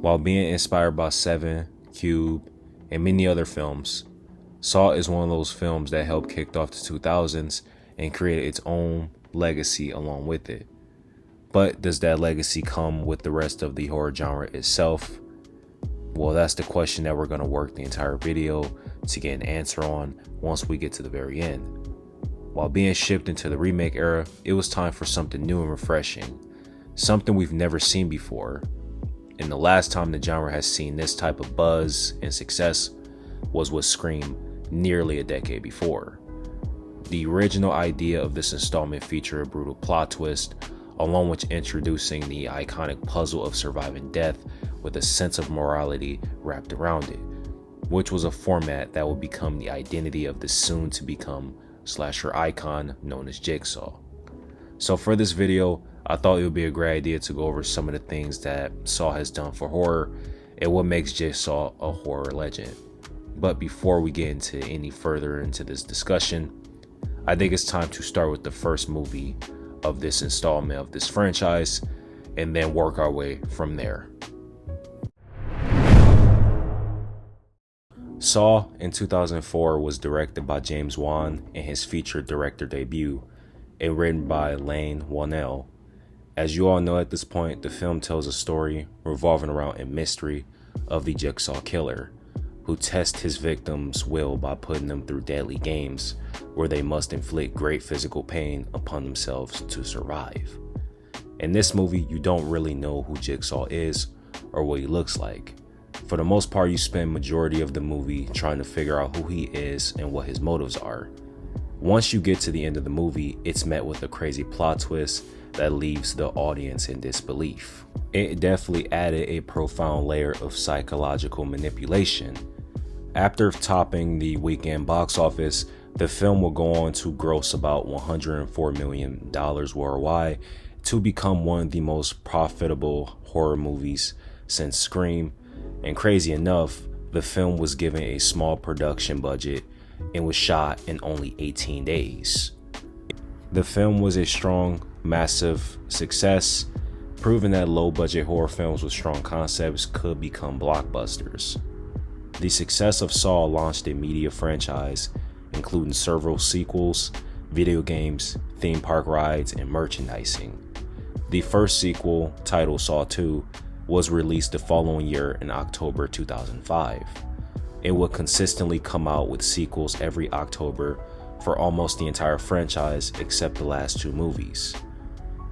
While being inspired by Seven, Cube, and many other films, Saw is one of those films that helped kick off the 2000s and created its own legacy along with it. But does that legacy come with the rest of the horror genre itself? Well, that's the question that we're going to work the entire video to get an answer on once we get to the very end. While being shipped into the remake era, it was time for something new and refreshing, something we've never seen before. And the last time the genre has seen this type of buzz and success was with Scream nearly a decade before. The original idea of this installment featured a brutal plot twist, along with introducing the iconic puzzle of surviving death with a sense of morality wrapped around it, which was a format that would become the identity of the soon-to-become slasher icon known as Jigsaw. So for this video, I thought it would be a great idea to go over some of the things that Saw has done for horror and what makes Jigsaw a horror legend. But before we get into any further into this discussion, I think it's time to start with the first movie of this installment of this franchise and then work our way from there. Saw in 2004 was directed by James Wan in his featured director debut and written by Lane Whannell. As you all know at this point, the film tells a story revolving around a mystery of the Jigsaw killer, who tests his victims' will by putting them through deadly games where they must inflict great physical pain upon themselves to survive. In this movie, you don't really know who Jigsaw is or what he looks like. For the most part, you spend majority of the movie trying to figure out who he is and what his motives are. Once you get to the end of the movie, it's met with a crazy plot twist that leaves the audience in disbelief. It definitely added a profound layer of psychological manipulation. After topping the weekend box office, the film will go on to gross about $104 million worldwide to become one of the most profitable horror movies since Scream. And crazy enough, the film was given a small production budget and was shot in only 18 days. The film was a strong, massive success, proving that low-budget horror films with strong concepts could become blockbusters. The success of Saw launched a media franchise, including several sequels, video games, theme park rides, and merchandising. The first sequel, titled Saw 2, was released the following year in October 2005. It would consistently come out with sequels every October for almost the entire franchise except the last two movies.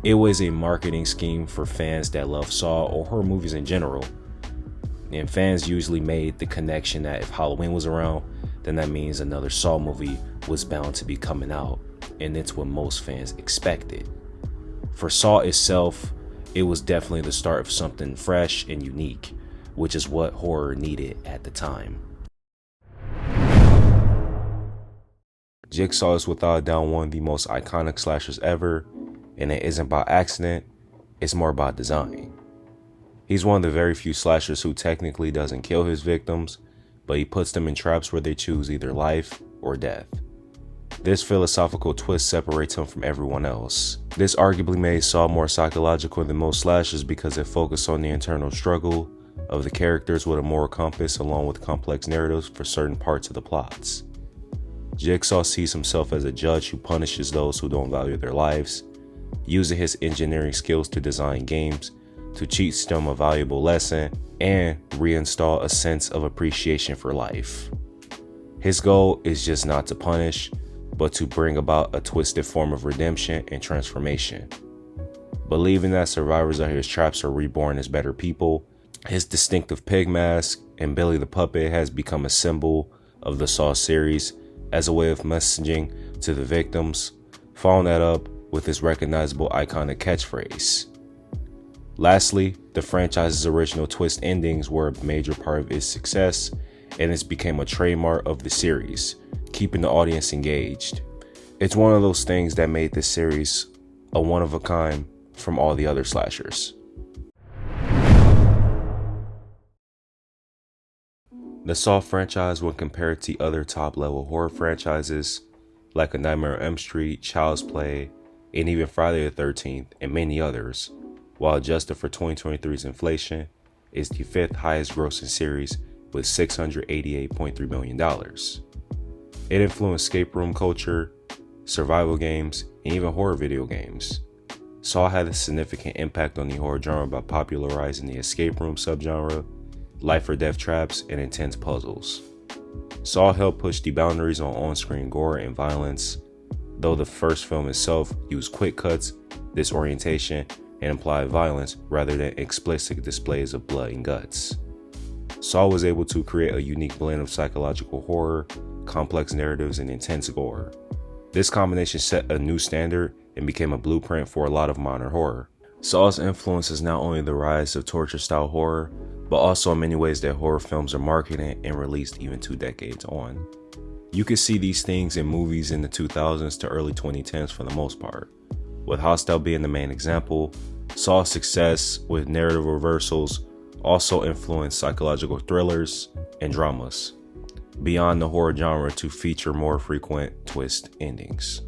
It was a marketing scheme for fans that love Saw or horror movies in general. And fans usually made the connection that if Halloween was around, then that means another Saw movie was bound to be coming out, and it's what most fans expected. For Saw itself, it was definitely the start of something fresh and unique, which is what horror needed at the time. Jigsaw is without a doubt one of the most iconic slashers ever, and it isn't by accident, it's more about design. He's one of the very few slashers who technically doesn't kill his victims, but he puts them in traps where they choose either life or death. This philosophical twist separates him from everyone else. This arguably made Saw more psychological than most slashers because it focused on the internal struggle of the characters with a moral compass along with complex narratives for certain parts of the plots. Jigsaw sees himself as a judge who punishes those who don't value their lives, using his engineering skills to design games to teach them a valuable lesson and reinstall a sense of appreciation for life. His goal is just not to punish, but to bring about a twisted form of redemption and transformation. Believing that survivors of his traps are reborn as better people, his distinctive pig mask and Billy the Puppet has become a symbol of the Saw series as a way of messaging to the victims, following that up with his recognizable iconic catchphrase. Lastly, the franchise's original twist endings were a major part of its success, and it's became a trademark of the series, keeping the audience engaged. It's one of those things that made this series a one-of-a-kind from all the other slashers. The Saw franchise, when compared to other top-level horror franchises like A Nightmare on Elm Street, Child's Play, and even Friday the 13th, and many others, while adjusted for 2023's inflation, is the fifth highest grossing series with $688.3 million. It influenced escape room culture, survival games, and even horror video games. Saw had a significant impact on the horror genre by popularizing the escape room subgenre, life or death traps, and intense puzzles. Saw helped push the boundaries on-screen gore and violence, though the first film itself used quick cuts, disorientation, and implied violence rather than explicit displays of blood and guts. Saw was able to create a unique blend of psychological horror, complex narratives, and intense gore. This combination set a new standard and became a blueprint for a lot of modern horror. Saw's influence is not only the rise of torture-style horror, but also in many ways that horror films are marketed and released even 2 decades on. You could see these things in movies in the 2000s to early 2010s for the most part, with Hostel being the main example. Saw's success with narrative reversals also influenced psychological thrillers and dramas, beyond the horror genre to feature more frequent twist endings.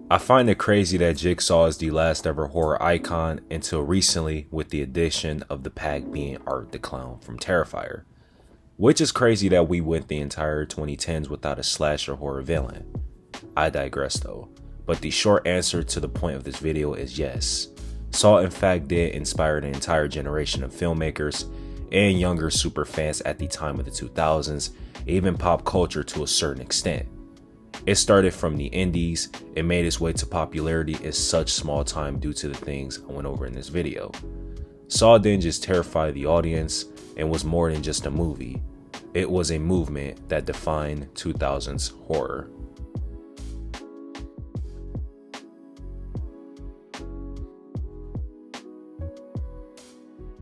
I find it crazy that Jigsaw is the last ever horror icon until recently, with the addition of the pack being Art the Clown from Terrifier. Which is crazy that we went the entire 2010s without a slasher horror villain. I digress though, but the short answer to the point of this video is yes. Saw in fact did inspire an entire generation of filmmakers and younger super fans at the time of the 2000s, even pop culture to a certain extent. It started from the indies and made its way to popularity in such small time due to the things I went over in this video. Saw didn't just terrify the audience and was more than just a movie. It was a movement that defined 2000s horror.